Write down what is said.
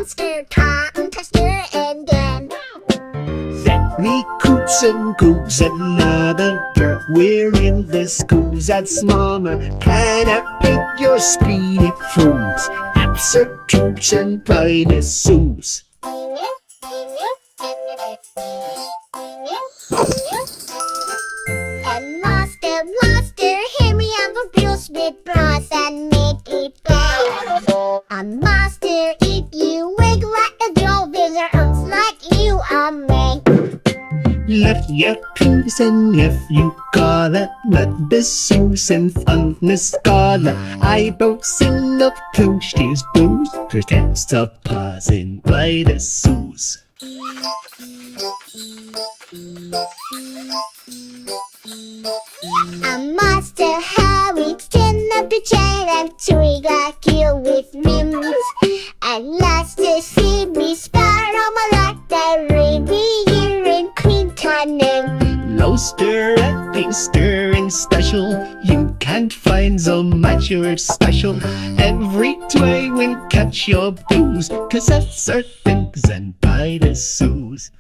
monster, contester, and then We coots and goops and leather. We're in the schools at smaller. Can I pick your speedy fools? Absolutes and dinosaurs. And monster, hear me, I'm abused with bras and make it bad. A monster, if you wig like a girl with her arms like you are made. Left your peace and if you call it, let the Zeus and thunder scholar. I both sing of Toasties blues, pretends to pausing by the Zeus. A monster, how it's ten up the chain and three got killed with rims. And last to see me spar on my like that really here in Quintanem. Low stir and big stirring special. You can't find so much your special. Every day will catch your booze, 'cause that's our things and by the Zeus.